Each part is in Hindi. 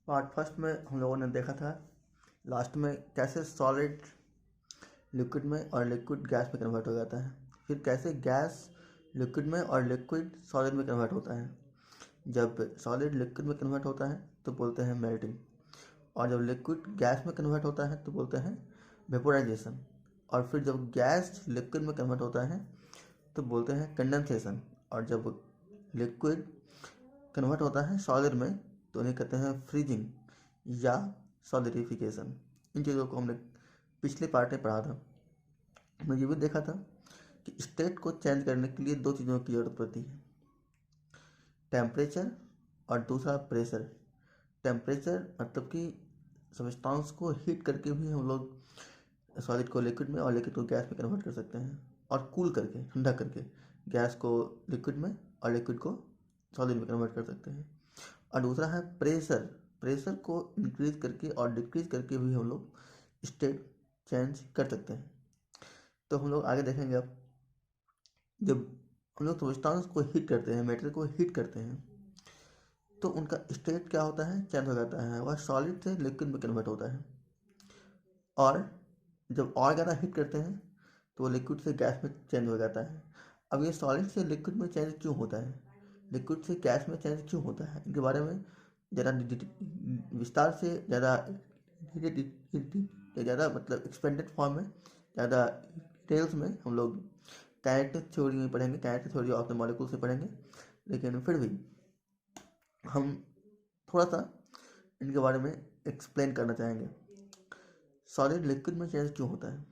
पार्ट फर्स्ट में हम लोगों ने देखा था लास्ट में कैसे सॉलिड लिक्विड में और लिक्विड गैस में कन्वर्ट हो जाता है, फिर कैसे गैस लिक्विड में और लिक्विड सॉलिड में कन्वर्ट होता है। जब सॉलिड लिक्विड में कन्वर्ट होता है तो बोलते हैं मेल्टिंग, और जब लिक्विड गैस में कन्वर्ट होता है तो बोलते हैं वेपोराइजेशन, और फिर जब गैस लिक्विड में कन्वर्ट होता है तो बोलते हैं कंडेंसेशन, और जब लिक्विड कन्वर्ट होता है सॉलिड में तो उन्हें कहते हैं फ्रीजिंग या सॉलिडिफिकेशन। इन चीज़ों को हमने पिछले पार्ट में पढ़ा था। हमने ये भी देखा था कि स्टेट को चेंज करने के लिए दो चीज़ों की जरूरत पड़ती है, टेम्परेचर और दूसरा प्रेशर। टेम्परेचर मतलब कि सब्सटेंस को हीट करके भी हम लोग सॉलिड को लिक्विड में और लिक्विड को गैस में कन्वर्ट कर सकते हैं, और कूल करके ठंडा करके गैस को लिक्विड में और लिक्विड को सॉलिड में कन्वर्ट कर सकते हैं। और दूसरा है प्रेशर। प्रेशर को इंक्रीज करके और डिक्रीज करके भी हम लोग स्टेट चेंज कर सकते हैं। तो हम लोग आगे देखेंगे। अब जब हम लोग सब्सटेंस को हीट करते हैं, मैटर को हीट करते हैं, तो उनका स्टेट क्या होता है, चेंज हो जाता है, वह सॉलिड से लिक्विड में कन्वर्ट होता है। और जब और ज़्यादा हीट करते हैं तो वो लिक्विड से गैस में चेंज हो जाता है। अब ये सॉलिड से लिक्विड में चेंज क्यों होता है, लिक्विड से गैस में चेंज क्यों होता है, इनके बारे में ज़्यादा विस्तार से, ज़्यादा मतलब एक्सपेंडेड फॉर्म में, ज़्यादा डिटेल्स में हम लोग काइनेटिक थ्योरी में पढ़ेंगे, kinetic theory of the molecule से पढ़ेंगे। लेकिन फिर भी हम थोड़ा सा इनके बारे में एक्सप्लेन करना चाहेंगे। सॉलिड लिक्विड में चेंज क्यों होता है,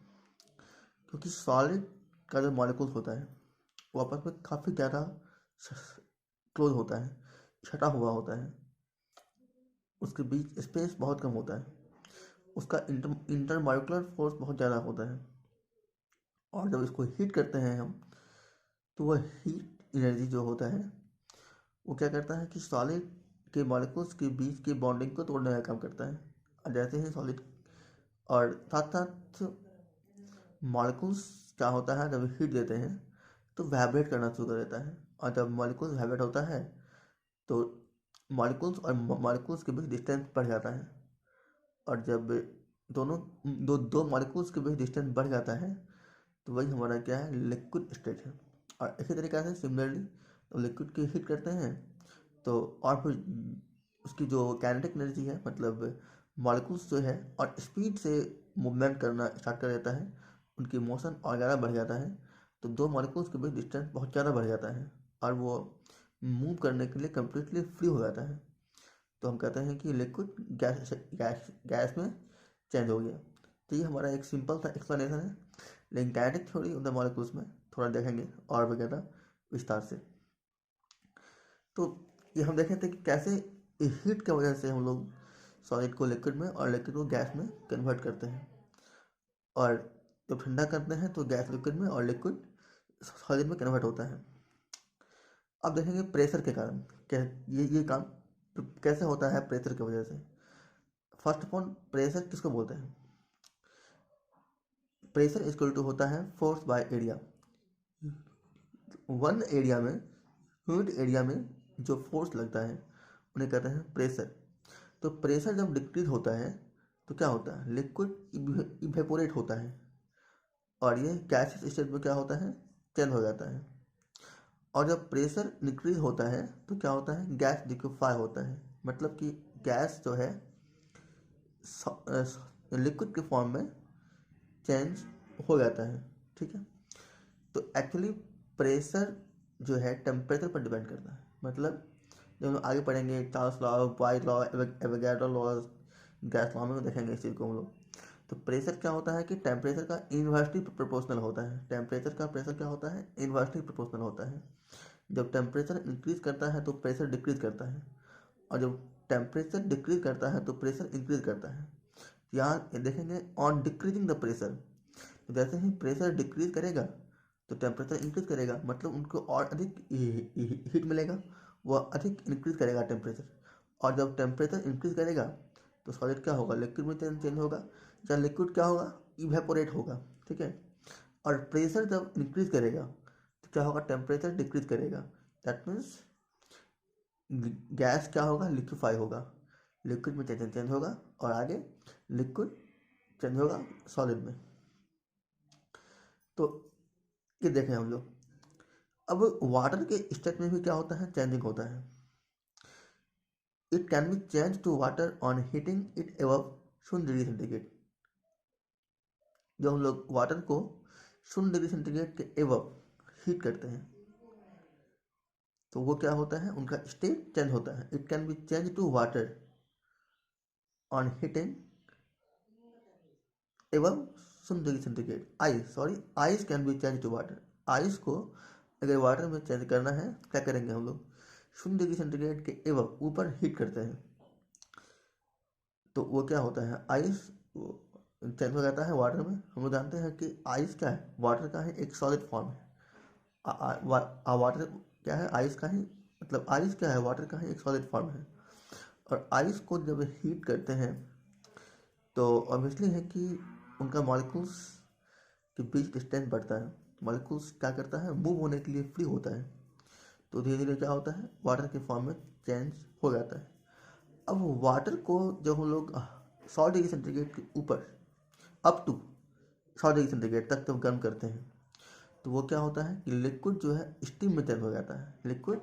क्योंकि सॉलिड का जो मॉलिक्यूल होता है वो आपस में काफ़ी ज़्यादा क्लोज होता है, छटा हुआ होता है, उसके बीच स्पेस बहुत कम होता है, उसका इंटरमॉलिक्यूलर फोर्स बहुत ज़्यादा होता है। और जब इसको हीट करते हैं हम, तो वह हीट एनर्जी जो होता है वो क्या करता है कि सॉलिड के मॉलिक्यूल्स के बीच की बॉन्डिंग को तोड़ने का काम करता है। और जैसे ही सॉलिड और साथ साथ मॉलिक्यूल्स क्या होता है, जब हीट देते हैं तो वाइब्रेट करना शुरू कर देता है, और जब मॉलिक्यूल्स वाइब्रेट होता है तो मॉलिक्यूल्स और मॉलिक्यूल्स के बीच डिस्टेंस बढ़ जाता है। और जब दोनों दो मॉलिक्यूल्स के बीच डिस्टेंस बढ़ जाता है तो वही हमारा क्या है, लिक्विड स्टेट है। और इसी तरीके से सिमिलरली तो लिक्विड की हीट करते हैं तो और फिर उसकी जो काइनेटिक एनर्जी है, मतलब मॉलिक्यूल्स जो है और स्पीड से मूवमेंट करना स्टार्ट कर देता है, उनकी मोशन और ज़्यादा बढ़ जाता है, तो दो मॉलिक्यूल्स के बीच डिस्टेंस बहुत ज़्यादा बढ़ जाता है और वो मूव करने के लिए कम्प्लीटली फ्री हो जाता है। तो हम कहते हैं कि लिक्विड गैस गैस गैस में चेंज हो गया। तो ये हमारा एक सिंपल सा एक्सप्लेनेशन है, लेकिन kinetic theory of the molecules में थोड़ा देखेंगे और वगैरह विस्तार से। तो ये हम देखे थे कि कैसे हीट की वजह से हम लोग सॉलिड को लिक्विड में और लिक्विड को गैस में कन्वर्ट करते हैं, और जब ठंडा करते हैं तो गैस लिक्विड में और लिक्विड सॉलिड में कन्वर्ट होता है। अब देखेंगे प्रेशर के कारण क्या ये काम कैसे होता है प्रेशर की वजह से। फर्स्ट ऑफ ऑल, प्रेशर किसको बोलते हैं? प्रेशर इक्वल टू होता है force by area. One area में, ह्यूमिड एरिया में जो फोर्स लगता है उन्हें कहते हैं प्रेशर। तो प्रेशर जब डिक्रीज होता है तो क्या होता है, लिक्विड इवेपोरेट होता है, और ये गैसेस स्टेट में क्या होता है, चेंज हो जाता है। और जब प्रेशर डिक्रीज होता है तो क्या होता है, गैस लिक्विफाई होता है, मतलब कि गैस जो है लिक्विड के फॉर्म में चेंज हो जाता है। ठीक है, तो एक्चुअली प्रेशर जो है टेम्परेचर पर डिपेंड करता है। मतलब जब हम आगे पढ़ेंगे Charles law, white law, Avogadro law, gas law में देखेंगे इस चीज़ को हम लोग। तो प्रेशर क्या होता है कि टेम्परेचर का इन्वर्सली प्रोपोर्शनल होता है। टेम्परेचर का प्रेशर क्या होता है, इन्वर्सली प्रोपोर्शनल होता है। जब टेम्परेचर इंक्रीज करता है तो प्रेशर डिक्रीज करता है, और जब टेम्परेचर डिक्रीज करता है तो प्रेशर इंक्रीज करता है। यहाँ देखेंगे ऑन डिक्रीजिंग द प्रेशर, तो जैसे ही प्रेशर डिक्रीज करेगा तो टेम्परेचर इंक्रीज करेगा, मतलब उनको और अधिक हीट मिलेगा, वह अधिक इंक्रीज करेगा टेम्परेचर। और जब टेम्परेचर इंक्रीज करेगा तो सॉलिड क्या होगा, लिक्विड में चेंज होगा, या लिक्विड क्या होगा, इवेपोरेट होगा। ठीक है, और प्रेशर जब इंक्रीज करेगा तो क्या होगा, टेम्परेचर डिक्रीज करेगा। दैट मीन्स गैस क्या होगा, लिक्विफाई होगा। लिक्विड में चेंज होगा और आगे लिक्विड चेंज होगा सॉलिड में। तो ये देखें हम लोग, अब वाटर के स्टेट में भी क्या होता है, चेंजिंग होता है। It can be change to water on heating it above 0 degree centigrade. जब हम लोग वाटर को 0 डिग्री सेंटीग्रेड के एबव हीट करते हैं तो वो क्या होता है, उनका स्टेट चेंज होता है। It can be change to water on heating above 0 degree centigrade. Ice can be change to water. Ice को अगर वाटर में चेंज करना है क्या करेंगे हम लोग, 0 डिग्री सेंटीग्रेड के एबव ऊपर हीट करते हैं तो वो क्या होता है, आइस चेंज हो जाता है वाटर में। हम लोग जानते हैं कि आइस क्या है, वाटर का ही एक सॉलिड फॉर्म है। वाटर क्या है, आइस का ही, मतलब आइस क्या है, वाटर का ही एक सॉलिड फॉर्म है। और आइस को जब हीट करते हैं तो ऑब्वियसली है कि उनका मॉलिक्यूल्स के बीच डिस्टेंस बढ़ता है। मॉलिक्यूल्स क्या करता है, मूव होने के लिए फ्री होता है, तो धीरे धीरे क्या होता है, वाटर के फॉर्म में चेंज हो जाता है। अब वाटर को जब हम लोग 100 डिग्री सेंटीग्रेड के ऊपर अप टू 100 डिग्री सेंटीग्रेड तक जब गर्म करते हैं तो वो क्या होता है कि लिक्विड जो है स्टीम में चेंज हो जाता है। लिक्विड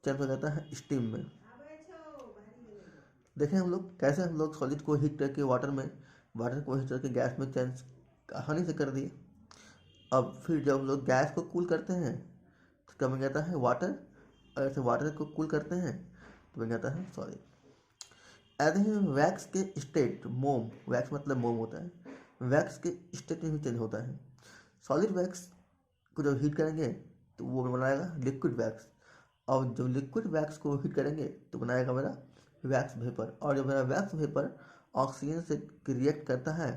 चेंज हो जाता है स्टीम में। देखें हम लोग कैसे हम लोग सॉलिड को हीट करके वाटर को हीट करके गैस में चेंज आसानी से कर दिए। अब फिर जब हम लोग गैस को कूल करते हैं तो क्या बन जाता है, वाटर। और ऐसे वाटर को कूल करते हैं तो बन जाता है सॉलिड। ऐसे ही वैक्स के स्टेट, मोम, वैक्स मतलब मोम होता है, वैक्स के स्टेट में भी चेंज होता है। सॉलिड वैक्स को जब हीट करेंगे तो वो बनाएगा लिक्विड वैक्स, और जब लिक्विड वैक्स को हीट करेंगे तो बनाएगा मेरा वैक्स वेपर। और जब मेरा वैक्स वेपर ऑक्सीजन से रिएक्ट करता है,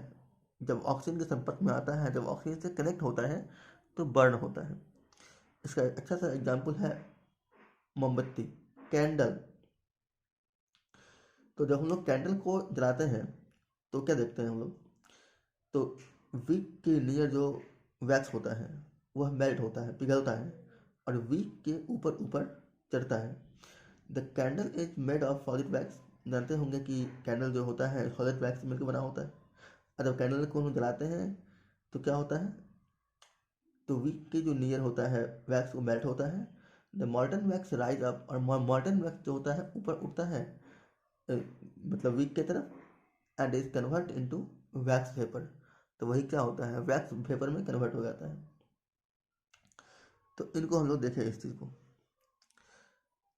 जब ऑक्सीजन के संपर्क में आता है, जब ऑक्सीजन से कनेक्ट होता है तो बर्न होता है। इसका एक अच्छा सा एग्जाम्पल है मोमबत्ती, कैंडल। तो जब हम लोग कैंडल को जलाते हैं तो क्या देखते हैं हम लोग, तो विक के नियर जो वैक्स होता है वह मेल्ट होता है, पिघलता है और विक के ऊपर ऊपर चढ़ता है। The candle is made of solid wax. जानते होंगे कि कैंडल जो होता है सॉलिड वैक्स मिलकर बना होता है। और जब कैंडल को हम जलाते हैं तो क्या होता है, तो विक के जो नियर होता है वैक्स वो मेल्ट होता है। द मॉल्टन वैक्स राइज अप, और मॉल्टन वैक्स जो होता है ऊपर उठता है, मतलब विक की तरफ, and is convert into wax vapour. तो वही क्या होता है, वैक्स वेपर में कन्वर्ट हो जाता है। तो इनको हम लोग देखें इस चीज़ को।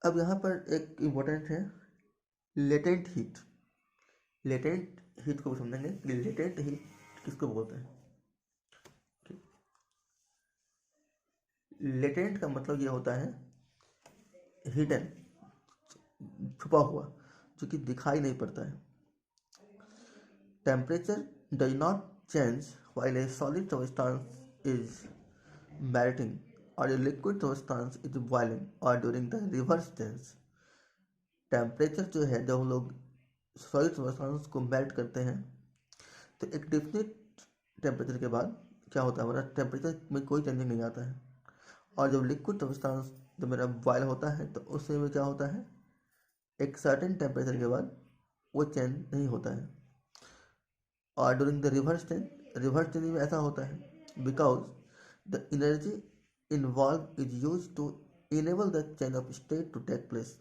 अब यहाँ पर एक इम्पोर्टेंट है लेटेंट हीट। लेटेंट हीट को समझेंगे कि लेटेंट हीट किसको बोलते हैं। लेटेंट का मतलब ये होता है हिडन, छुपा हुआ, जो कि दिखाई नहीं पड़ता है। Temperature does not change while a solid substance is melting or a liquid substance is boiling or during the reverse tense। Temperature जो है, जब हम लोग सॉलिड सब्सटेंस को मेल्ट करते हैं तो एक डिफिनिट टेम्परेचर के बाद क्या होता है, हमारा टेम्परेचर में कोई चेंजिंग नहीं आता है। और जब लिक्विड सब्सटेंस जब मेरा बॉयल होता है तो उससे में क्या होता है, एक सर्टेन टेम्परेचर के बाद वो चेंज नहीं होता है। और ड्यूरिंग द रिवर्स चेंज में ऐसा होता है because the energy involve is use to enable the change of state to take place.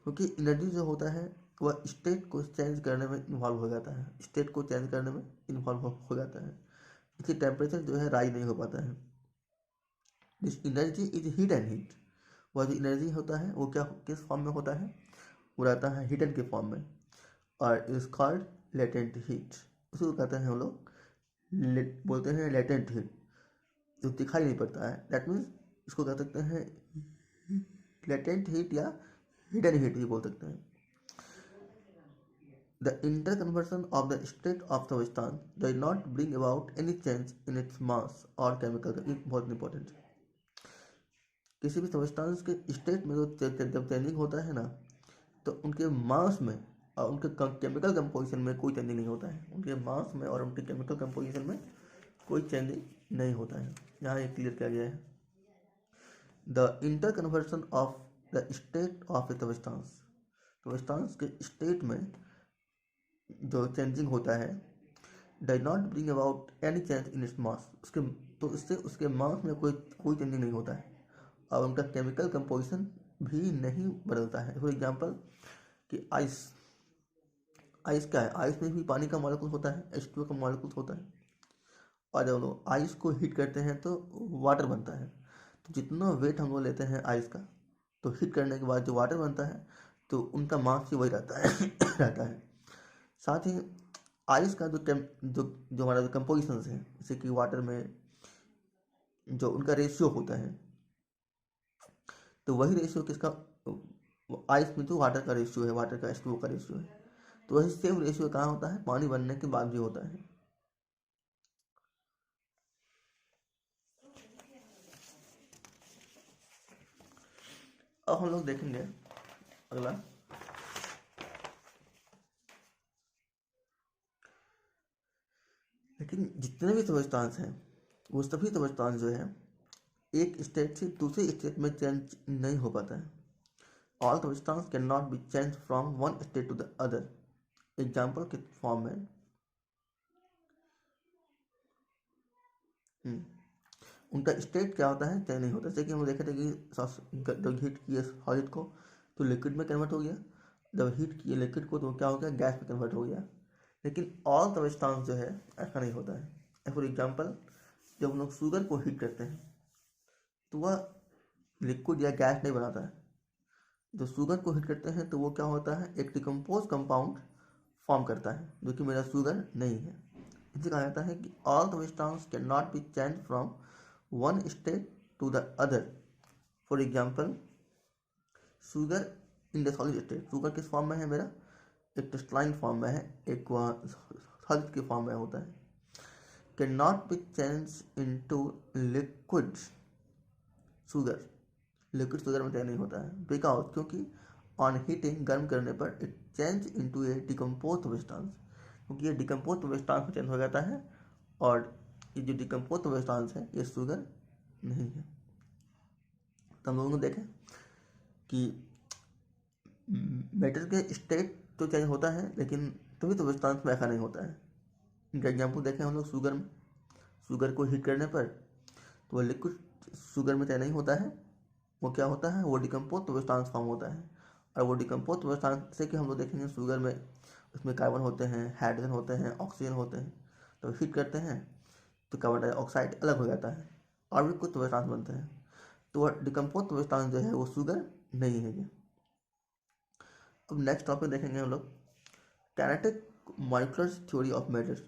क्योंकि एनर्जी जो होता है वह स्टेट को चेंज करने में इन्वॉल्व हो जाता है, स्टेट को चेंज करने में इन्वॉल्व हो जाता है, इसलिए टेम्परेचर जो है राइज नहीं हो पाता है। This energy is heat and heat. वह जो एनर्जी होता है वो क्या किस फॉर्म में होता है, वो रहता है हीटन के फॉर्म में, और इज कॉल्ड लेटेंट हीट। उसको कहते हैं हम लोग बोलते हैं लेटेंट हीट, जो दिखाई नहीं पड़ता है। दैट मीन्स इसको कह सकते हैं लेटेंट हीट या हिडन हीट भी बोल सकते हैं। The interconversion of the state of substance does not bring about any change in its mass और केमिकल। बहुत इंपॉर्टेंट है, किसी भी सबस्टेंस के स्टेट में जब चेंजिंग होता है ना तो उनके मास में और उनके केमिकल कंपोजिशन में कोई चेंजिंग नहीं होता है। उनके मास में और उनके केमिकल कंपोजिशन में कोई चेंजिंग नहीं होता है। यहाँ ये क्लियर किया गया है। The inter conversion of the state of A substance substance के स्टेट में जो चेंजिंग होता है does not bring about any change in its मास, उसके तो इससे उसके मास में कोई चेंजिंग नहीं होता है और उनका केमिकल कंपोजिशन भी नहीं बदलता है। फॉर एग्जांपल कि आइस क्या है, आइस में भी पानी का मॉलिक्यूल होता है, H2O का मॉलिक्यूल होता है, और जब लोग आइस को हीट करते हैं तो वाटर बनता है। तो जितना वेट हम लोग लेते हैं आइस का, तो हीट करने के बाद जो वाटर बनता है तो उनका मास भी वही रहता है रहता है। साथ ही आइस का जो हमारा जो कंपोजिशन है, जैसे कि वाटर में जो उनका रेशियो होता है, तो वही रेशियो किसका, आइस में जो वाटर का रेशियो है, वाटर का H2O का रेशियो है, तो वही सेम रेशियो कहाँ होता है, पानी बनने के बाद भी होता है। अब हम लोग देखेंगे अगला, लेकिन जितने भी सब्सटेंस हैं वो सभी सब्सटेंस जो है एक स्टेट से दूसरे स्टेट में चेंज नहीं हो पाता है। All substance can not be change from one state to the other. Example के फॉर्म में उनका स्टेट क्या होता है, चेंज नहीं होता। जैसे कि हम देखे थे कि जब हीट किए सॉलिड को तो लिक्विड में कन्वर्ट हो गया, जब हीट किए लिक्विड को तो क्या हो गया, गैस में कन्वर्ट हो गया। लेकिन ऑल सब्सटेंस जो है ऐसा नहीं होता है। फॉर एग्जाम्पल जब हम लोग शुगर को हीट करते हैं तो वह लिक्विड या गैस नहीं बनाता है। जब शुगर को हीट करते हैं तो वो क्या होता है, एक डिकम्पोज कंपाउंड फॉर्म करता है, जो कि मेरा शुगर नहीं है। इसे कहा जाता है कि all substance can not be change from one state to the other. For example sugar in the solid state, sugar किस फॉर्म में है मेरा, एक क्रिस्टलाइन फॉर्म में है, एक सॉलिड के फॉर्म में होता है। Can not be change into liquid sugar, liquid sugar में चेंज नहीं होता है, बिकॉज क्योंकि ऑन हीटिंग गर्म करने पर it change into A decompose substance, क्योंकि ये डिकम्पोज सब्सटेंस में चेंज हो जाता है और ये जो डिकम्पोज सब्सटेंस है ये शुगर नहीं है। तो हम लोगों ने देखें कि मेटल के स्टेट तो चेंज होता है लेकिन तभी तो सब्सटेंस में ऐसा नहीं होता है। इनका एग्जाम्पल देखें हम लोग शुगर में, शुगर को हीट करने पर तो वो लिक्विड शुगर में चेंज नहीं होता है, वो क्या होता है, वो डिकम्पोज सब्सटेंस फॉर्म होता है। और वो डिकम्पोज सब्सटेंस से कि हम लोग देखेंगे शुगर में उसमें कार्बन होते हैं, हाइड्रोजन होते हैं, ऑक्सीजन होते हैं, तो हीट करते हैं तो कार्बन डाइऑक्साइड अलग हो जाता है और भी कुछ सब्सटेंस बनते हैं। तो वह डिकम्पोज सब्सटेंस जो है वो शुगर नहीं है ये। अब नेक्स्ट टॉपिक देखेंगे हम लोग, kinetic molecular theory of matter.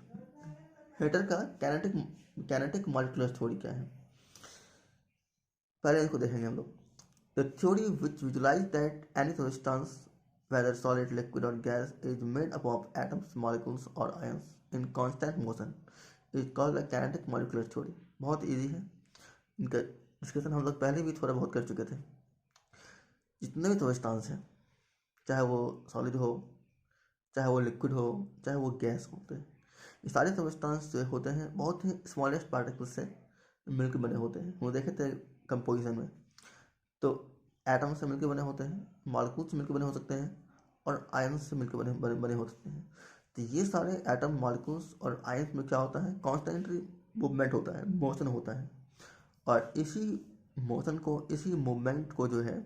Matter का कैनेटिक मॉलिक्यूलर थ्योरी क्या है, पहले इसको देखेंगे हम लोग। The theory which visualizes that any substance, whether solid, liquid or gas, is made up of atoms, molecules or ions in constant motion is called a kinetic molecular theory। बहुत इजी है, इनका डिस्कशन हम लोग पहले भी थोड़ा बहुत कर चुके थे। जितने भी सब्सटेंस हैं, चाहे वो सॉलिड हो, चाहे वो लिक्विड हो, चाहे वो गैस होते हैं, ये सारे सब्सटेंस जो होते हैं बहुत ही स्मॉलेस्ट पार्टिकल से मिलकर बने होते हैं। वो देखे थे कंपोजिशन में, तो एटम से मिलकर बने होते हैं, मॉलिक्यूल से मिलकर बने हो सकते हैं और आयन्स से मिलकर बने हो सकते हैं। तो ये सारे एटम, मॉलिक्यूल्स और आयन्स में क्या होता है, कॉन्स्टेंटली मूवमेंट होता है, मोशन होता है। और इसी मोशन को, इसी मूवमेंट को जो है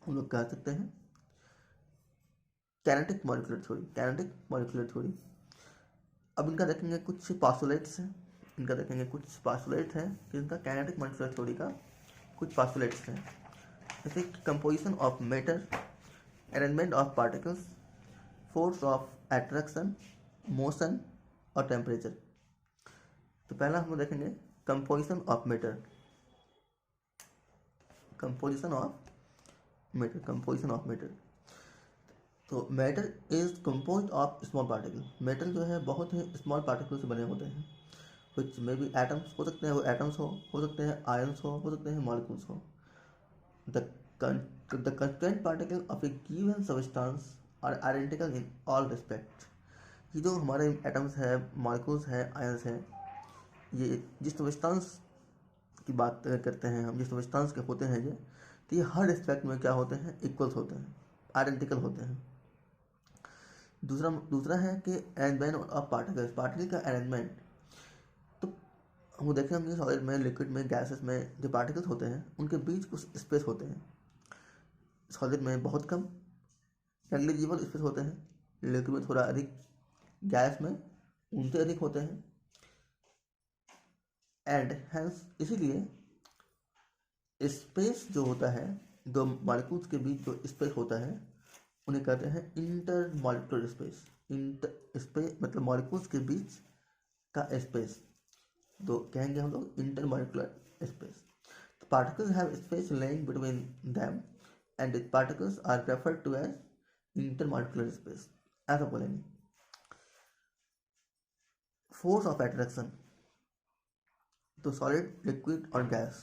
हम लोग कह सकते हैं kinetic molecular theory, kinetic molecular theory. अब इनका देखेंगे कुछ पास्टुलेट्स हैं, इनका देखेंगे कुछ पास्टुलेट हैं जिनका कैनेटिक मॉलिक्यूलर थ्योरी का कुछ पास्टुलेट्स हैं, जैसे composition of matter, arrangement of particles, force of attraction, motion और टेम्परेचर। तो पहला हम लोग देखेंगे composition of matter. Composition of matter, composition of matter. तो matter is compose of small particle. Matter जो है बहुत ही स्मॉल पार्टिकल से बने होते हैं, कुछ में भी एटम्स हो सकते हैं, वो एटम्स हो सकते हैं आयन्स हो सकते हैं मॉलिक्यूल्स हो। The constituent particle of a given substance are identical in all respects। ये जो हमारे एटम्स है, मॉलिक्यूल्स है, आयंस हैं, ये जिस सब्सटेंस की बात करते हैं हम, जिस सब्सटेंस के होते हैं ये, तो ये हर रिस्पेक्ट में क्या होते हैं, इक्वल्स होते हैं, आइडेंटिकल होते हैं। दूसरा है कि अरेंजमेंट ऑफ पार्टिकल्स, पार्टिकल का अरेंजमेंट। तो हम देखें होंगे सॉलिड में, लिक्विड में, गैसेस में जो पार्टिकल्स होते हैं उनके बीच कुछ स्पेस होते हैं। सॉलिड में बहुत कम नेग्लिजिबल स्पेस होते हैं, लिक्विड में थोड़ा अधिक, गैस में उनसे अधिक होते हैं। एंड हैंस इसीलिए स्पेस जो होता है, दो मॉलिक्यूल्स के बीच जो स्पेस होता है उन्हें कहते हैं inter molecular space. Inter space मतलब मॉलिक्यूल्स के बीच का स्पेस, तो कहेंगे हम लोग इंटर मॉलिक्यूलर स्पेस। तो particles have space lying between them and particles are referred to as inter molecular space, ऐसा बोलेंगे। फोर्स ऑफ अट्रैक्शन, तो सॉलिड, लिक्विड और गैस,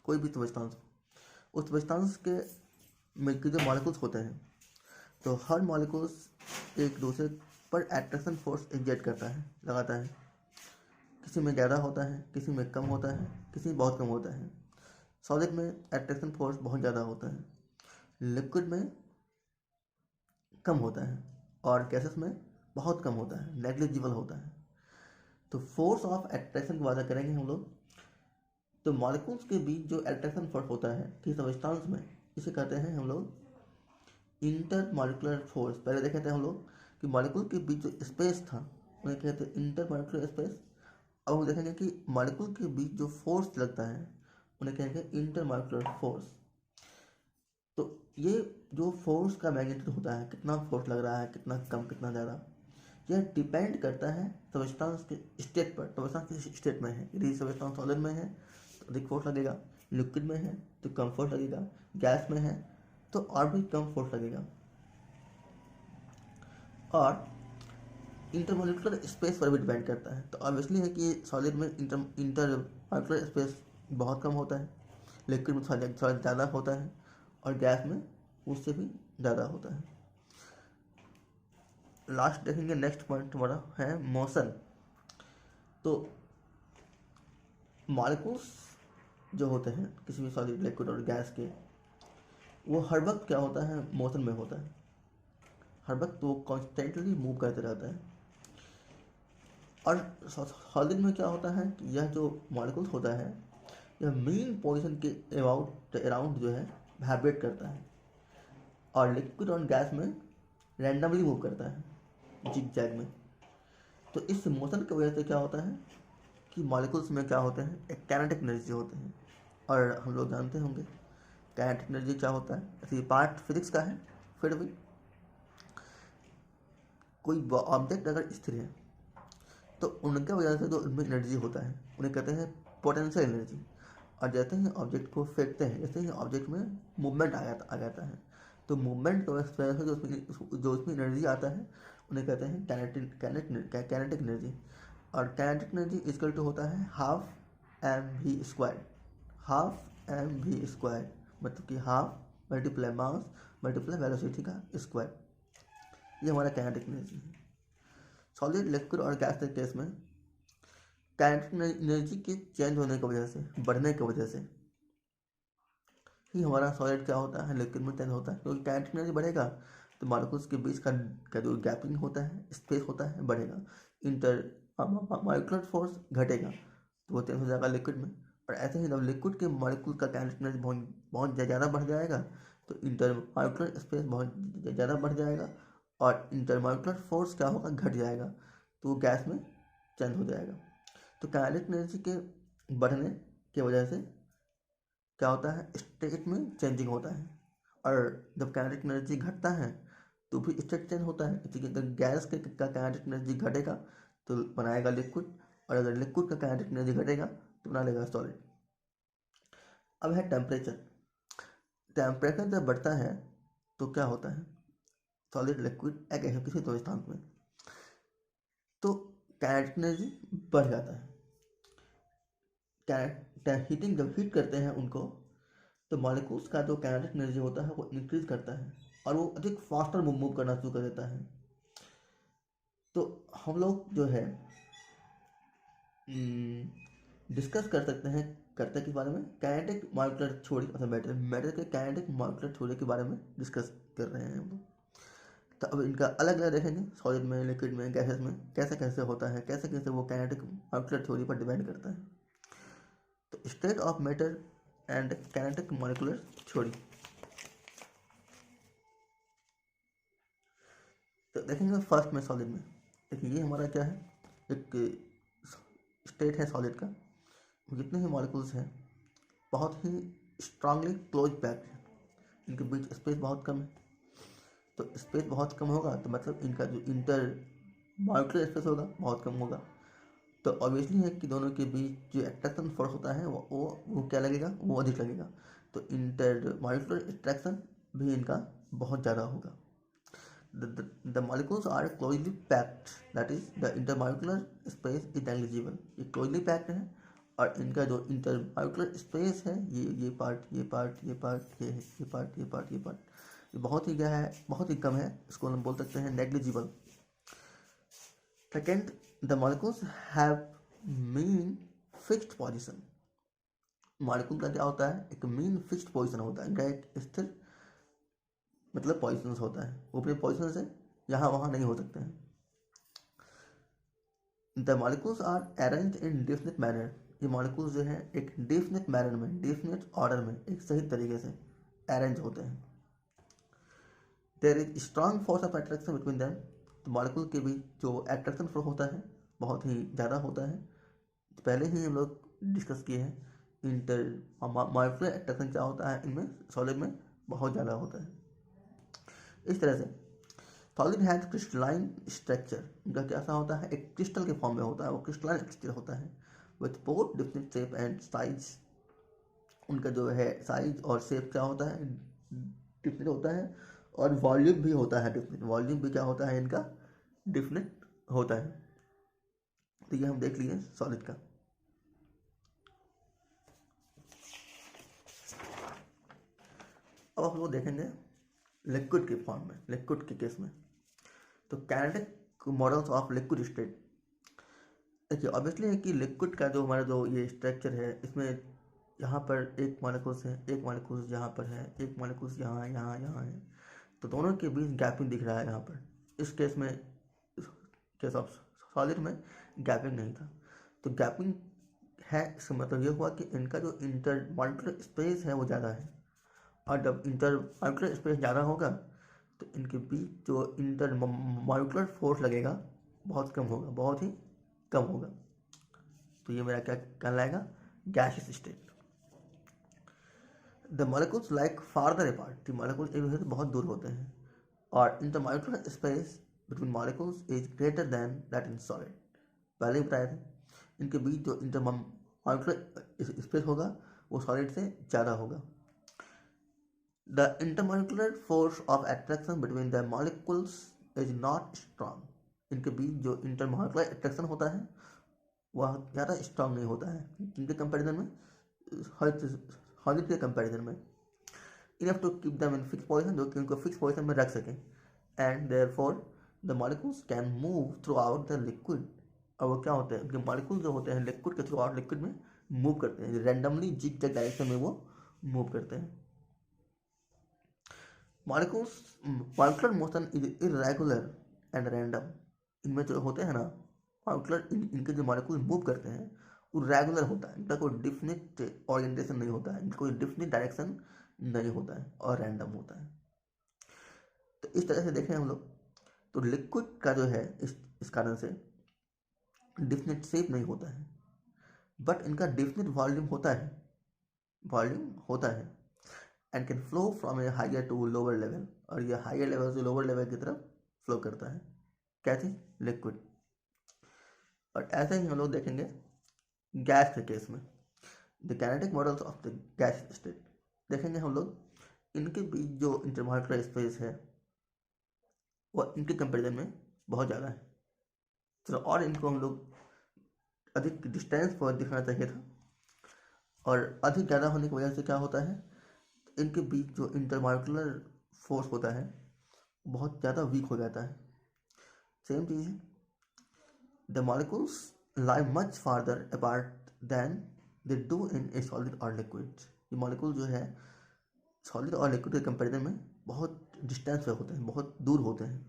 कोई भी सब्सटेंस, उस सब्सटेंस के में के जो मॉलिक्यूल्स होते हैं, तो हर मॉलिक्यूल्स एक दूसरे पर अट्रैक्शन फोर्स एग्जर्ट करता है, लगाता है। किसी में ज़्यादा होता है, किसी में कम होता है, किसी में बहुत कम होता है। सॉलिड में अट्रैक्शन फोर्स बहुत ज़्यादा होता है, लिक्विड में कम होता है और गैसेस में बहुत कम होता है, नेग्लिजिबल होता है। तो फोर्स ऑफ अट्रैक्शन की बात करेंगे हम लोग, तो मॉलिक्यूल्स के बीच जो अट्रैक्शन फोर्स होता है किसी सब्सटेंस में, इसे कहते हैं हम लोग इंटर मॉलिक्यूलर फोर्स। पहले देखे थे हम लोग कि मॉलिक्यूल के बीच जो स्पेस था उन्हें कहते हैं इंटर मॉलिक्यूलर स्पेस। अब हम देखेंगे कि मॉलिक्यूल के बीच जो फोर्स लगता है उन्हें कहेंगे इंटर मॉलिक्यूलर फोर्स। तो ये जो फोर्स का मैग्नीट्यूड होता है, कितना फोर्स लग रहा है, कितना कम, कितना ज़्यादा, यह डिपेंड करता है सब्सटेंस के स्टेट पर। सब्सटेंस किस स्टेट में है, यदि सब्सटेंस सॉलिड में है तो अधिक फोर्स लगेगा, लिक्विड में है तो कम फोर्स लगेगा, गैस में है तो और भी कम फोर्स लगेगा। और इंटरमोलिकुलर स्पेस पर भी डिपेंड करता है। तो ऑब्वियसली है कि सॉलिड में इंटरमोलिकुलर स्पेस बहुत कम होता है, लिक्विड में थोड़ा ज़्यादा होता है और गैस में उससे भी ज़्यादा होता है। लास्ट देखेंगे, नेक्स्ट पॉइंट हमारा है मोशन। तो मॉलिक्यूल्स जो होते हैं किसी भी सॉलिड, लिक्विड और गैस के, वो हर वक्त क्या होता है, मोशन में होता है। हर वक्त वो कॉन्स्टेंटली मूव करते रहता है। और सॉलिड में क्या होता है कि यह जो मॉलिक्यूल्स होता है यह मेन पोजीशन के अराउंड जो है वाइब्रेट करता है, और लिक्विड और गैस में रैंडमली मूव करता है जिग जैग में। तो इस मोशन की वजह से क्या होता है कि मॉलिक्यूल्स में क्या होते हैं, एक काइनेटिक एनर्जी होते हैं। और हम लोग जानते होंगे काइनेटिक एनर्जी क्या होता है, ऐसे पार्ट फिजिक्स का है। फिर भी कोई ऑब्जेक्ट अगर स्थिर है तो उनके वजह से जो उनमें एनर्जी होता है उन्हें कहते हैं पोटेंशियल एनर्जी। और जैसे ही ऑब्जेक्ट को फेंकते हैं, जैसे ही ऑब्जेक्ट में मूवमेंट आ जाता है, तो मूवमेंट की वजह से जो उसमें एनर्जी आता है उन्हें कहते हैं काइनेटिक एनर्जी। और काइनेटिक एनर्जी इक्वल टू होता है half M V square. Half M V square मतलब कि half multiply mass multiply velocity का स्क्वायर, ये हमारा काइनेटिक एनर्जी है। सॉलिड, लिक्विड और गैस के केस में काइनेटिक एनर्जी के चेंज होने की वजह से, बढ़ने की वजह से ही हमारा सॉलिड क्या होता है, लिक्विड में चेंज होता है। क्योंकि काइनेटिक एनर्जी बढ़ेगा तो मॉलिक्यूल्स के बीच का जो गैपिंग होता है, स्पेस होता है, बढ़ेगा। इंटर मॉलिक्यूलर फोर्स घटेगा तो वो चेंज हो जाएगा लिक्विड में। और ऐसे ही जब लिक्विड के मॉलिक्यूल का काइनेटिक एनर्जी बहुत बहुत ज़्यादा बढ़ जाएगा तो इंटर मॉलिक्यूलर स्पेस बहुत ज़्यादा बढ़ जाएगा और इंटर मॉलिक्यूलर फोर्स क्या होगा, घट जाएगा, तो वो गैस में चेंज हो जाएगा। तो काइनेटिक एनर्जी के बढ़ने की वजह से क्या होता है, स्टेट में चेंजिंग होता है। और जब काइनेटिक एनर्जी घटता है तो भी स्टेट चेंज होता है। क्योंकि अगर गैस का काइनेटिक एनर्जी घटेगा तो बनाएगा लिक्विड, और अगर लिक्विड का काइनेटिक एनर्जी घटेगा तो बना लेगा सॉलिड। अब है टेम्परेचर। टेम्परेचर जब बढ़ता है तो क्या होता है, सॉलिड, लिक्विड एक किसी दो स्थान में, तो काइनेटिक एनर्जी बढ़ जाता है। हीटिंग जब हीट करते हैं उनको तो मॉलिक्यूल्स का जो काइनेटिक एनर्जी होता है वो इंक्रीज करता है और वो अधिक फास्टर मूव करना शुरू कर देता है। तो हम लोग जो है डिस्कस कर सकते हैं, करते के बारे में काइनेटिक मॉलिक्यूलर थ्योरी, मतलब मैटर के काइनेटिक मॉलिक्यूलर थ्योरी के बारे में डिस्कस कर रहे हैं हम लोग। तो अब इनका अलग अलग देखेंगे, सॉलिड में, लिक्विड में, गैसेस में कैसे कैसे होता है, कैसे कैसे वो काइनेटिक मॉलिक्यूलर थ्योरी पर डिपेंड करता है। तो state of matter and kinetic molecular theory. तो देखेंगे फर्स्ट में सॉलिड में, देखिए ये हमारा क्या है, एक स्टेट है सॉलिड का। जितने ही मॉलिक्यूल्स हैं बहुत ही स्ट्रांगली क्लोज पैक्ड है, इनके बीच स्पेस बहुत कम है। तो स्पेस बहुत कम होगा तो मतलब इनका जो इंटर मॉलिक्यूलर स्पेस होगा बहुत कम होगा। तो ऑब्वियसली है कि दोनों के बीच जो अट्रैक्शन फोर्स होता है वो क्या लगेगा, वो अधिक लगेगा। तो इंटर मॉलिक्यूलर अट्रैक्शन भी इनका बहुत ज़्यादा होगा। The molecules are closely packed, that is the intermolecular space is negligible। ये closely packed है और इनका जो intermolecular space है ये पार्ट ये पार्ट ये पार्ट ये पार्ट ये पार्ट ये पार्ट ये बहुत ही क्या है, बहुत ही कम है। इसको हम बोल सकते हैं negligible। Second, the molecules have mean fixed position। Molecule का क्या होता है, एक मीन फिक्स्ड पोजिशन होता है, इनका एक स्थिर मतलब पोजिशन होता है, वो अपने पोजिशन से यहाँ वहाँ नहीं हो सकते हैं। The molecules are arranged in definite manner. ये मॉलिक्यूल्स जो है एक डेफिनेट मैनर में, डेफिनेट ऑर्डर में, एक सही तरीके से अरेंज होते हैं। There is strong force of attraction between them. तो मॉलिक्यूल के बीच जो अट्रैक्शन फोर्स होता है बहुत ही ज़्यादा होता है। पहले ही हम लोग डिस्कस किए हैं इंटर मॉलिक्यूलर अट्रैक्शन क्या होता है, इनमें सॉलिड में बहुत ज़्यादा होता है। इस तरह से सॉलिड हैज क्रिस्टलाइन स्ट्रक्चर। इनका कैसा होता है, एक क्रिस्टल के फॉर्म में होता है, वो क्रिस्टलाइन स्ट्रक्चर होता है with both different shape and size. उनका जो है साइज और शेप क्या होता है, डिफरेंट होता है, और वॉल्यूम भी होता है डिफरेंट। वॉल्यूम भी क्या होता है इनका, डिफरेंट होता है। तो ये हम देख लिए सॉलिड का। अब हम लोग देखेंगे लिक्विड के फॉर्म में, लिक्विड के केस में। तो kinetic models of liquid state. देखिए ऑब्वियसली है कि लिक्विड का जो हमारा जो ये स्ट्रक्चर है, इसमें यहाँ पर एक मॉलिक्यूल्स है, एक मॉलिक्यूल्स यहाँ पर है, एक मॉलिक्यूल्स यहाँ यहाँ यहाँ है। तो दोनों के बीच गैपिंग दिख रहा है यहाँ पर। इस केस में, केस ऑफ सॉलिड में गैपिंग नहीं था। तो गैपिंग है, इसका मतलब ये हुआ कि इनका जो इंटर मॉलिक्यूलर स्पेस है वो ज़्यादा है। और जब इंटर मॉलिक्यूलर स्पेस ज़्यादा होगा तो इनके बीच जो इंटर मॉलिक्यूलर फोर्स लगेगा बहुत कम होगा, बहुत ही कम होगा। तो ये मेरा क्या कहलाएगा, gaseous state. The molecules like farther apart. Molecules एक दूसरे से बहुत दूर होते हैं और intermolecular space between molecules is greater than that in solid. पहले ही बताया था, इनके बीच जो इंटरमॉलिक्यूलर स्पेस होगा वो सॉलिड से ज़्यादा होगा। The intermolecular force of attraction between the molecules is not strong। इनके बीच जो इंटरमॉलिक्यूलर अट्रैक्शन होता है वह ज़्यादा स्ट्रांग नहीं होता है इनके कंपैरिजन में, सॉलिड के कंपैरिजन में। Enough to keep them in fix position, जो कि उनको फिक्स पोजिशन में रख सकें। And therefore the molecules can move throughout the liquid. और वो क्या होते हैं, उनके मॉलिक्यूल जो होते हैं लिक्विड के थ्रू आउट लिक्विड में मूव करते हैं, रैंडमली जिग जैग डायरेक्शन में वो मूव करते हैं। Molecular motion is irregular and random. इनमें जो होते हैं ना मॉलिक्यूलर, इनके जो मॉलिक्यूल मूव करते हैं वो रेगुलर होता है, इनका कोई डिफिनिट ओरिएंटेशन नहीं होता है, इनका कोई डिफिनिट डायरेक्शन नहीं होता है और रैंडम होता है। तो इस तरह से देखें हम लोग तो लिक्विड का जो है इस कारण से डिफिनिट शेप नहीं होता है, बट इनका डिफिनिट वॉल्यूम होता है, वॉल्यूम होता है and can flow from a higher to lower level. और ये हायर लेवल से लोअर लेवल की तरफ फ्लो करता है, क्या चीज, लिक्विड। और ऐसे ही हम लोग देखेंगे गैस के केस में, the kinetic models of the gas state. देखेंगे हम लोग इनके बीच जो इंटरमॉलिक्यूलर स्पेस है वो इनके कंपेरिजन में बहुत ज़्यादा है। चलो और इनको हम लोग अधिक डिस्टेंस पर दिखाना चाहिए था, और अधिक ज़्यादा होने की वजह से क्या होता है, इनके बीच जो इंटरमॉलिक्यूलर फोर्स होता है बहुत ज़्यादा वीक हो जाता है। सेम चीज़ है, the molecules lie much farther apart than they do in a solid और लिक्विड। ये मॉलिक्यूल जो है सॉलिड और लिक्विड के कंपेरिजन में बहुत डिस्टेंस पे होते हैं, बहुत दूर होते हैं।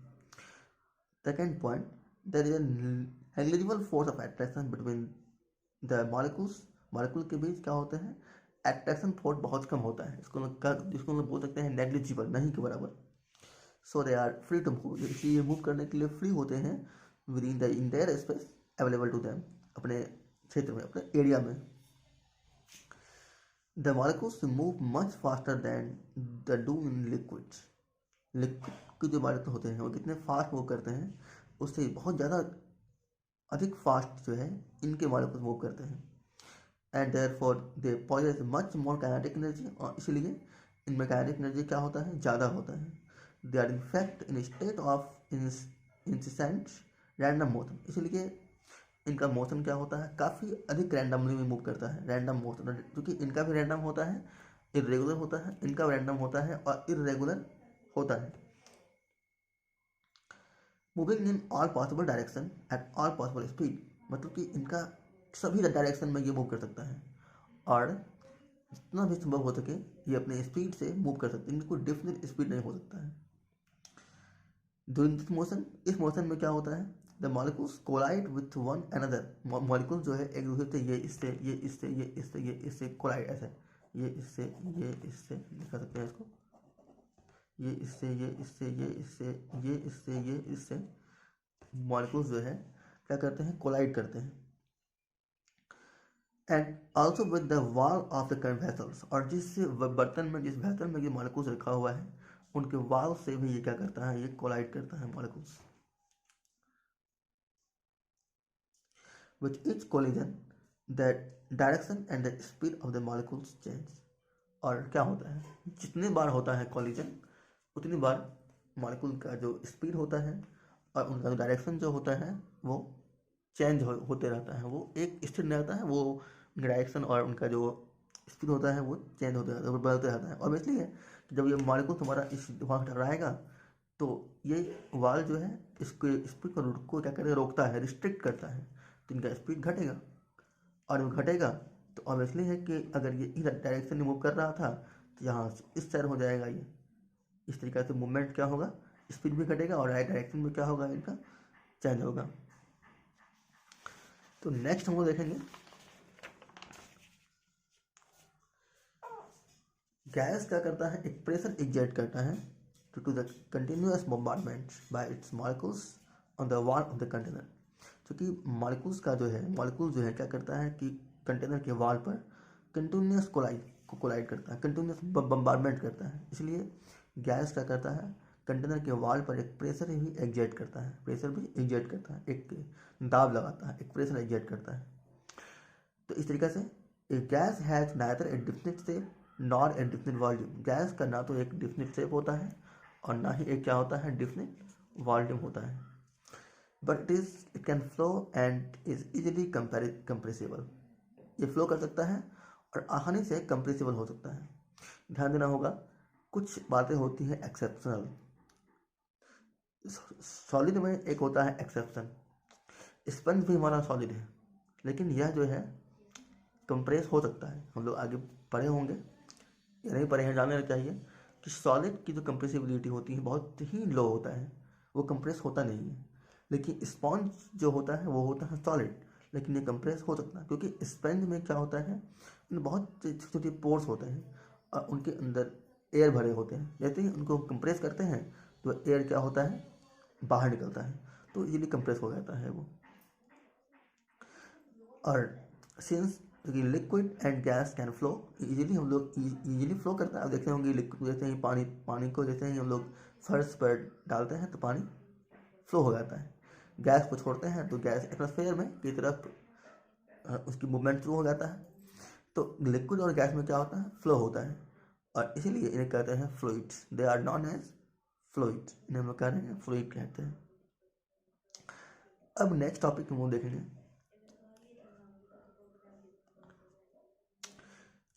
Second point, there is a negligible force of attraction between the molecules. Molecule के बीच क्या होते हैं, अट्रैक्शन फोर्स बहुत कम होता है, जिसको हम बोल सकते हैं नेग्लिजिबल, नहीं के बराबर। So they are free to move, इसलिए मूव करने के लिए फ्री होते हैं within the entire space available to them, अपने क्षेत्र में, अपने एरिया में। The molecules move much faster than the do in liquids. Liquid के जो मॉलिक्यूल होते हैं वो कितने फास्ट मूव करते हैं, उससे बहुत ज़्यादा अधिक फास्ट जो है इनके मॉलिक्यूल मूव करते हैं। And therefore they possess much more kinetic energy, और इसलिए इनमें काइनेटिक एनर्जी क्या होता है, ज़्यादा होता है। They are in fact in state of incessant random motion, इसलिए इनका मोशन क्या होता है, काफ़ी अधिक रैंडमली में मूव करता है, रैंडम मोशन, क्योंकि इनका भी रैंडम होता है, इरेगुलर होता है, इनका रैंडम होता है और इरेगुलर होता है। Moving in all possible direction at all possible speed, मतलब कि इनका सभी डायरेक्शन में ये मूव कर सकता है, और जितना भी संभव हो सके ये अपने स्पीड से मूव कर सकते हैं, इनकी कोई डेफिनेट स्पीड नहीं हो सकता है। ड्यूरिंग दिस मोशन, इस मोशन में क्या होता है, the molecules collide with one another, molecule जो है एक दूसरे से, ये इससे, ये इससे, ये इससे, ये इससे कोलाइड, ऐसे ये इससे, ये इससे दिखा सकते हैं इसको, ये इससे, ये इससे, ये इससे, ये इससे, ये इससे मॉलिक्यूल्स जो है क्या करते हैं, कोलाइड करते हैं। And also with the wall of the current vessels, और जिस बर्तन में, जिस वेसल में ये मॉलिक्यूल्स रखा हुआ है उनके वॉल से भी ये क्या करता है, ये कोलाइड करता है molecules. Which etch collision the direction and the speed of the molecules change, और क्या होता है, जितनी बार होता है कोलिजन उतनी बार मॉलिक्यूल का जो स्पीड होता है और उनका डायरेक्शन जो होता है वो चेंज होते रहता है, वो एक स्थिर नहीं रहता है, वो डायरेक्शन और उनका जो स्पीड होता है वो चेंज होते रहता है, वो बदलते रहता है। ऑब्वियसली है कि जब ये मॉलिक्यूल तुम्हारा इस वहाँ टकराएगा तो ये वाल जो है इसको स्पीड को क्या करेगा, रोकता है, रिस्ट्रिक्ट करता है, तो इनका स्पीड घटेगा, और वो घटेगा तो ऑब्वियसली है कि अगर ये इस डायरेक्शन में मूव कर रहा था तो यहाँ इस साइड हो जाएगा, ये इस तरीके से मूवमेंट क्या होगा, स्पीड भी घटेगा और डायरेक्शन में क्या होगा, इनका चेंज होगा। तो नेक्स्ट हम लोग देखेंगे गैस क्या करता है, एक प्रेशर एग्जर्ट करता है to the continuous bombardment by its molecules on the wall of the container. क्योंकि मॉलिक्यूल्स का जो है, मॉलिक्यूल जो है क्या करता है कि कंटेनर के वॉल पर कंटिन्यूअस कोलाइड करता है, कंटिन्यूअस बम्बार्डमेंट करता है, इसलिए गैस क्या करता है, कंटेनर के वॉल पर एक प्रेशर भी एग्जर्ट करता है, प्रेशर भी एग्जर्ट करता है, एक दाब लगाता है, एक प्रेशर एग्जर्ट करता है। तो इस तरीके से gas has neither A definite shape nor a definite volume, gas का ना तो एक डिफिनिट शेप होता है और ना ही एक क्या होता है, डिफिनिट वॉल्यूम होता है। But it can flow and is easily compressible, ये फ्लो कर सकता है और आसानी से कंप्रेसिबल हो सकता है। ध्यान देना होगा, कुछ बातें होती हैं एक्सेप्शनल, सॉलिड में एक होता है एक्सेप्शन, स्पंज भी हमारा सॉलिड है लेकिन यह जो है कंप्रेस हो सकता है। हम लोग आगे पढ़े होंगे या नहीं पढ़े हैं, जानना चाहिए कि सॉलिड की जो कंप्रेसिबिलिटी होती है बहुत ही लो होता है, वो कंप्रेस होता नहीं है। लेकिन स्पंज जो होता है वो होता है सॉलिड, लेकिन ये कंप्रेस हो सकता है, क्योंकि स्पंज में क्या होता है, उनमें बहुत छोटे छोटे पोर्स होते हैं और उनके अंदर एयर भरे होते हैं। जैसे ही उनको कंप्रेस करते हैं तो एयर क्या होता है, बाहर निकलता है, तो इजीली कंप्रेस हो जाता है वो। और since liquid and gas can flow easily, हम लोग इजीली फ्लो करता है। आप देखते होंगे लिक्विड, जैसे ही पानी को जैसे ही हम लोग फर्श पर डालते हैं तो पानी फ्लो हो जाता है, गैस को छोड़ते हैं तो गैस एटमॉस्फेयर में की तरफ उसकी मूवमेंट शुरू हो जाता है। तो लिक्विड और गैस में क्या होता है, फ्लो होता है, और इसीलिए इन्हें कहते हैं fluids, they are known as fluid, इन्हें हम लोग कह रहे हैं फ्लूइड कहते हैं। अब नेक्स्ट टॉपिक हम लोग देखेंगे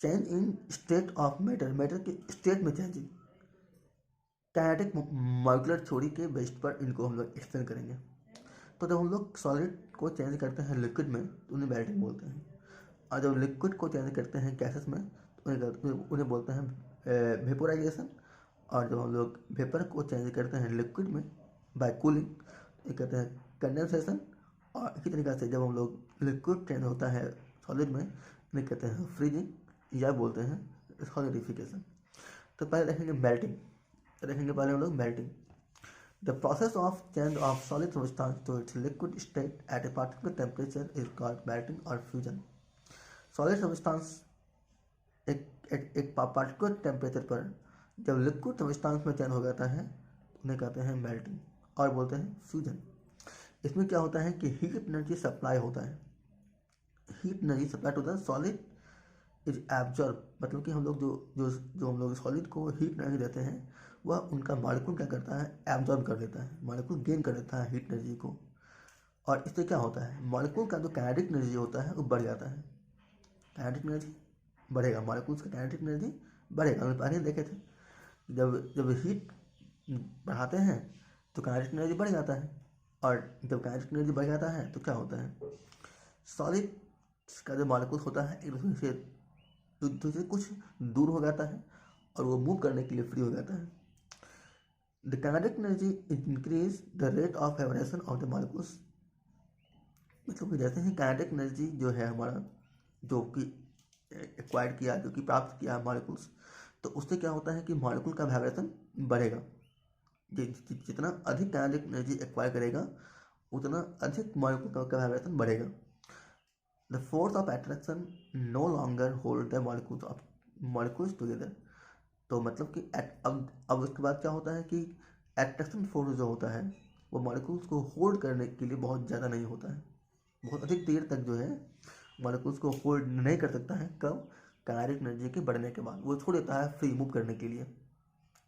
change in state of matter, matter के स्टेट में चेंजिंग। काइनेटिक मॉलिक्यूलर थ्योरी के बेस पर इनको हम लोग एक्सप्लेन करेंगे। तो जब हम लोग सॉलिड को चेंज करते हैं लिक्विड में तो उन्हें मेल्टिंग बोलते हैं, और जब लिक्विड को चेंज करते हैं गैसेस में तो उन्हें बोलते हैं वेपोराइजेशन, और जब हम लोग वेपर को चेंज करते हैं लिक्विड में बाय कूलिंग, ये कहते हैं कंडेंसेशन। और इसी तरीके से जब हम लोग लिक्विड चेंज होता है सॉलिड में, ये कहते हैं फ्रीजिंग या बोलते हैं सॉलिडिफिकेशन। तो पहले देखेंगे मेल्टिंग। देखेंगे पहले हम लोग melting. The process of change of solid substance to its liquid state at a particular temperature is called melting और फ्यूजन। सॉलिड सब्सटेंस एक पार्टिकुलर टेम्परेचर पर जब लिक्विड सब्सटेंस में चेंज हो जाता है उन्हें कहते हैं मेल्टिंग और बोलते हैं फ्यूजन। इसमें क्या होता है कि हीट एनर्जी सप्लाई होता है। Heat energy supply to the solid is absorb, मतलब कि हम लोग जो हम लोग सॉलिड को हीट एनर्जी देते हैं वह उनका मॉलिक्यूल क्या करता है, एब्जॉर्ब कर लेता है, मॉलिक्यूल गेन कर लेता है हीट एनर्जी को। और इससे क्या होता है, मॉलिक्यूल का जो काइनेटिक एनर्जी होता है वो बढ़ जाता है। काइनेटिक एनर्जी बढ़ेगा, मॉलिक्यूल्स का काइनेटिक एनर्जी बढ़ेगा। हम पहले देखे थे जब जब हीट बढ़ाते हैं तो काइनेटिक एनर्जी बढ़ जाता है, और जब काइनेटिक एनर्जी बढ़ जाता है तो क्या होता है, सॉलिड का जो मॉलिक्यूल होता है एक दूसरे से कुछ दूर हो जाता है और वो मूव करने के लिए फ्री हो जाता है। The kinetic energy increase the rate of vibration of the molecules, मतलब कि जैसे ही काइनेटिक एनर्जी जो है हमारा जो कि एक्वायर्ड किया, जो कि प्राप्त किया मॉलिक्यूल्स, तो उससे क्या होता है कि मॉलिक्यूल का वाइब्रेशन बढ़ेगा। जितना अधिक काइनेटिक एनर्जी एक्वायर करेगा उतना अधिक मॉलिक्यूल का वाइब्रेशन बढ़ेगा। The force of attraction no longer hold the molecules together. तो मतलब कि अब उसके बाद क्या होता है कि अट्रैक्शन फोर्स जो होता है वो मॉलिक्यूल्स को होल्ड करने के लिए बहुत ज़्यादा नहीं होता है, बहुत अधिक देर तक जो है मॉलिक्यूल्स को होल्ड नहीं कर सकता है। कब, काइनेटिक एनर्जी के बढ़ने के बाद वो छोड़ देता है फ्री मूव करने के लिए,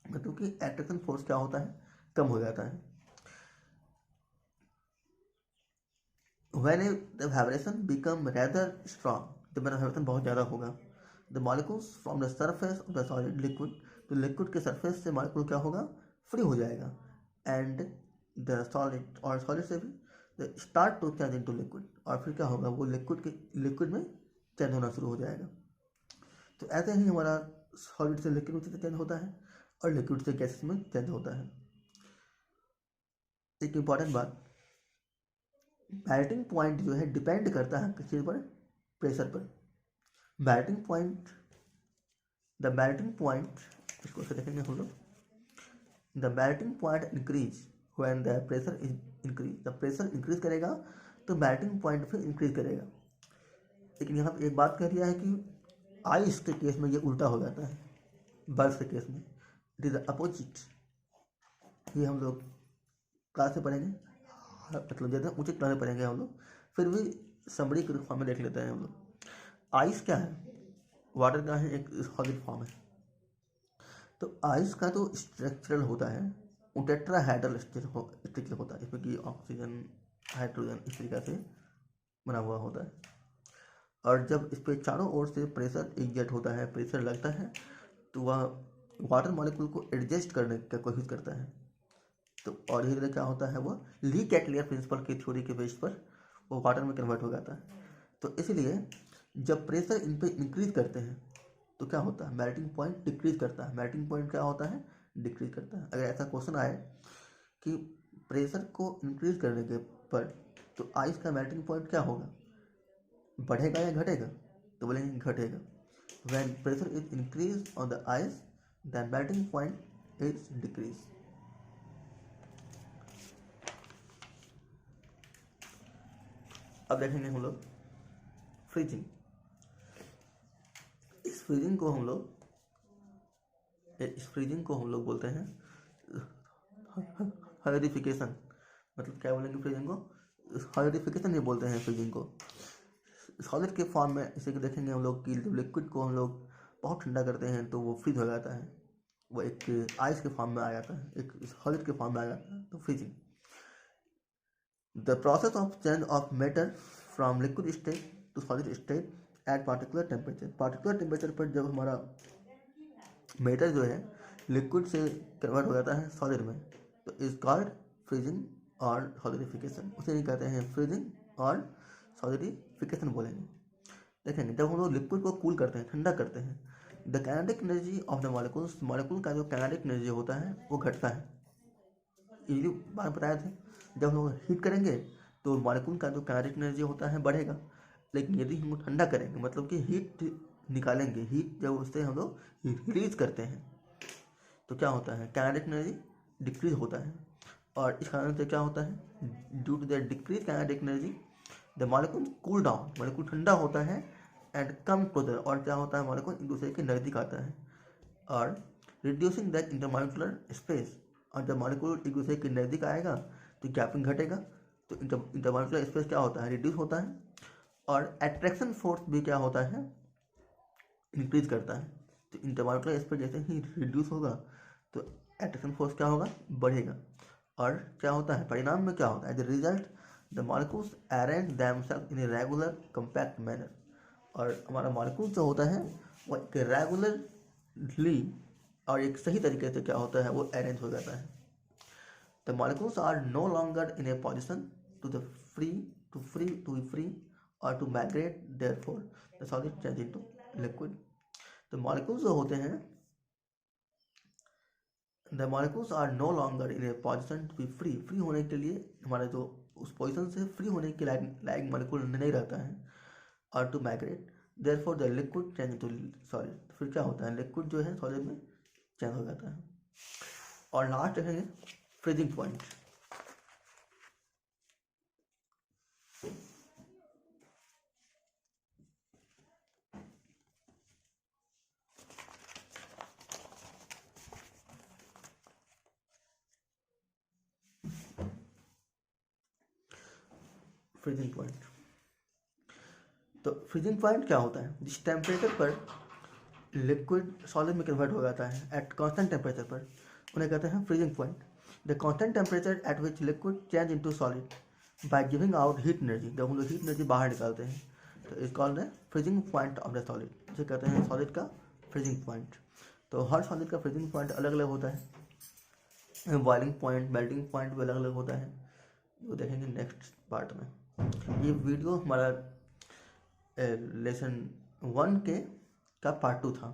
मतलब कि अट्रैक्शन फोर्स क्या होता है, कम हो जाता है। When the vibration become rather strong, जब मेरा वाइब्रेशन बहुत ज़्यादा होगा, the molecules from the surface of the solid liquid, तो लिक्विड के सरफेस से मॉलिक्यूल क्या होगा, फ्री हो जाएगा, एंड द सॉलिड और सॉलिड से भी start to change into liquid, और फिर क्या होगा, वो लिक्विड में चेंज होना शुरू हो जाएगा। तो ऐसे ही हमारा सॉलिड से लिक्विड में चेंज होता है और लिक्विड से गैसेस में चेंज होता है। एक इम्पॉर्टेंट बात, मेल्टिंग पॉइंट जो है डिपेंड करता है किस चीज़ पर, प्रेशर पर। Melting point, the melting point, इसको से देखेंगे हम लोग, the melting point increase when the pressure is increase. The pressure increase करेगा तो मेल्टिंग पॉइंट फिर इंक्रीज करेगा। लेकिन यहाँ पर एक बात कह दिया है कि आइस के केस में ये उल्टा हो जाता है, बर्फ के केस में इट इज अपोजिट। ये हम लोग क्लास में पढ़ेंगे, मतलब ज़्यादा ऊँचे क्लास में पढ़ेंगे हम लोग, फिर भी समरी के फॉर्म में देख लेते हैं हम लोग। आइस क्या है, वाटर का है एक सॉलिड फॉर्म है। तो आइस का जो स्ट्रक्चरल होता है वो टेट्राहेड्रल स्ट्रक्चर होता है, इसमें कि ऑक्सीजन हाइड्रोजन इस तरीके से बना हुआ होता है। और जब इस पर चारों ओर से प्रेशर एग्जर्ट होता है, प्रेशर लगता है, तो वह वाटर मॉलिक्यूल को एडजस्ट करने की कोशिश करता है। तो और धीरे धीरे क्या होता है, वो ली कैटलियर प्रिंसिपल की थ्योरी के बेस पर वो वाटर में कन्वर्ट हो जाता है। तो इसलिए जब प्रेशर इन पे इंक्रीज करते हैं तो क्या होता है, मेल्टिंग पॉइंट डिक्रीज करता है। मेल्टिंग पॉइंट क्या होता है, डिक्रीज करता है। अगर ऐसा क्वेश्चन आए कि प्रेशर को इंक्रीज करने के पर तो आइस का मेल्टिंग पॉइंट क्या होगा, बढ़ेगा या घटेगा, तो बोलेंगे घटेगा। When pressure is increase on the ice the melting point is decrease. अब देखेंगे हम लोग फ्रीजिंग। इस फ्रीजिंग को हम लोग बोलते हैं सॉलिडिफिकेशन। मतलब क्या बोलेंगे फ्रीजिंग को, सॉलिडिफिकेशन ही बोलते हैं फ्रीजिंग को। सॉलिड के फॉर्म में इसे देखेंगे हम लोग कि जब लिक्विड को हम लोग बहुत ठंडा करते हैं तो वो फ्रीज हो जाता है, वो एक आइस के फॉर्म में आ जाता है, एक सॉलिड के फॉर्म में आ जाता है, तो freezing. The process of change of matter from liquid state to solid state at particular temperature. Particular temperature पर जब हमारा मैटर जो है लिक्विड से कन्वर्ट हो जाता है सॉलिड में, तो इज कॉल्ड फ्रीजिंग और सॉलिडिफिकेशन। उसे ही कहते हैं फ्रीजिंग और सॉलिडिफिकेशन बोलेंगे। देखेंगे जब हम लोग लिक्विड को कूल करते हैं, ठंडा करते हैं, the kinetic energy of the molecules, molecule का जो काइनेटिक एनर्जी होता है वो घटता है। ये बात बताए थे, जब हम लोग हीट करेंगे तो मॉलिक्यूल का जो काइनेटिक एनर्जी होता है बढ़ेगा, लेकिन यदि हम ठंडा करेंगे मतलब कि हीट निकालेंगे, हीट जब उससे हम लोग रिलीज करते हैं तो क्या होता है, काइनेटिक एनर्जी डिक्रीज होता है। और इस कारण से क्या होता है, due to the decrease kinetic energy the molecule cool down, molecule ठंडा होता है एंड कम क्लोजर, और क्या होता है मॉलिक्यूल एक दूसरे के नज़दीक आता है और रिड्यूसिंग द इंटरमॉलिक्यूलर स्पेस। और जब मॉलिक्यूल एक दूसरे के नज़दीक आएगा तो गैपिंग घटेगा, तो इंटरमॉलिक्यूलर स्पेस क्या होता है, रिड्यूस होता है। और अट्रैक्शन फोर्स भी क्या होता है, इंक्रीज करता है। तो इंटरमॉलिक्यूलर स्पेस जैसे ही रिड्यूस होगा तो अट्रैक्शन फोर्स क्या होगा, बढ़ेगा। और क्या होता है, परिणाम में क्या होता है, the result the molecules arrange themself in a regular compact manner. और हमारा मॉलिक्यूल जो होता है वो एक रेगुलरली और एक सही तरीके से क्या होता है वो अरेंज हो जाता है। The molecules are no longer in a position to the free और to migrate, therefore the solid change into liquid. तो मॉलिक्यूल्स जो होते हैं, the molecules are no longer in a position to be free होने के लिए हमारे जो उस पोजिशन से फ्री होने के लायक मॉलिक्यूल नहीं रहता है, और to migrate therefore the liquid change to solid. फिर क्या होता है, लिक्विड जो है सॉलिड में चेंज हो जाता है। और लास्ट देखेंगे फ्रीजिंग पॉइंट। फ्रीजिंग पॉइंट, तो फ्रीजिंग पॉइंट क्या होता है, जिस टेम्परेचर पर लिक्विड सॉलिड में कन्वर्ट हो जाता है एट कांस्टेंट टेम्परेचर पर, उन्हें कहते हैं freezing point. The constant temperature at which liquid change into solid by giving out heat energy, जब हम लोग हीट एनर्जी बाहर निकालते हैं तो इस कॉल्ड है freezing point of the solid, जिसे कहते हैं सॉलिड का फ्रीजिंग पॉइंट। तो हर सॉलिड का फ्रीजिंग पॉइंट अलग अलग होता है, बॉइलिंग पॉइंट, मेल्टिंग पॉइंट भी अलग अलग होता है, वो देखेंगे नेक्स्ट पार्ट में। ये वीडियो हमारा लेसन 1 का पार्ट 2 था।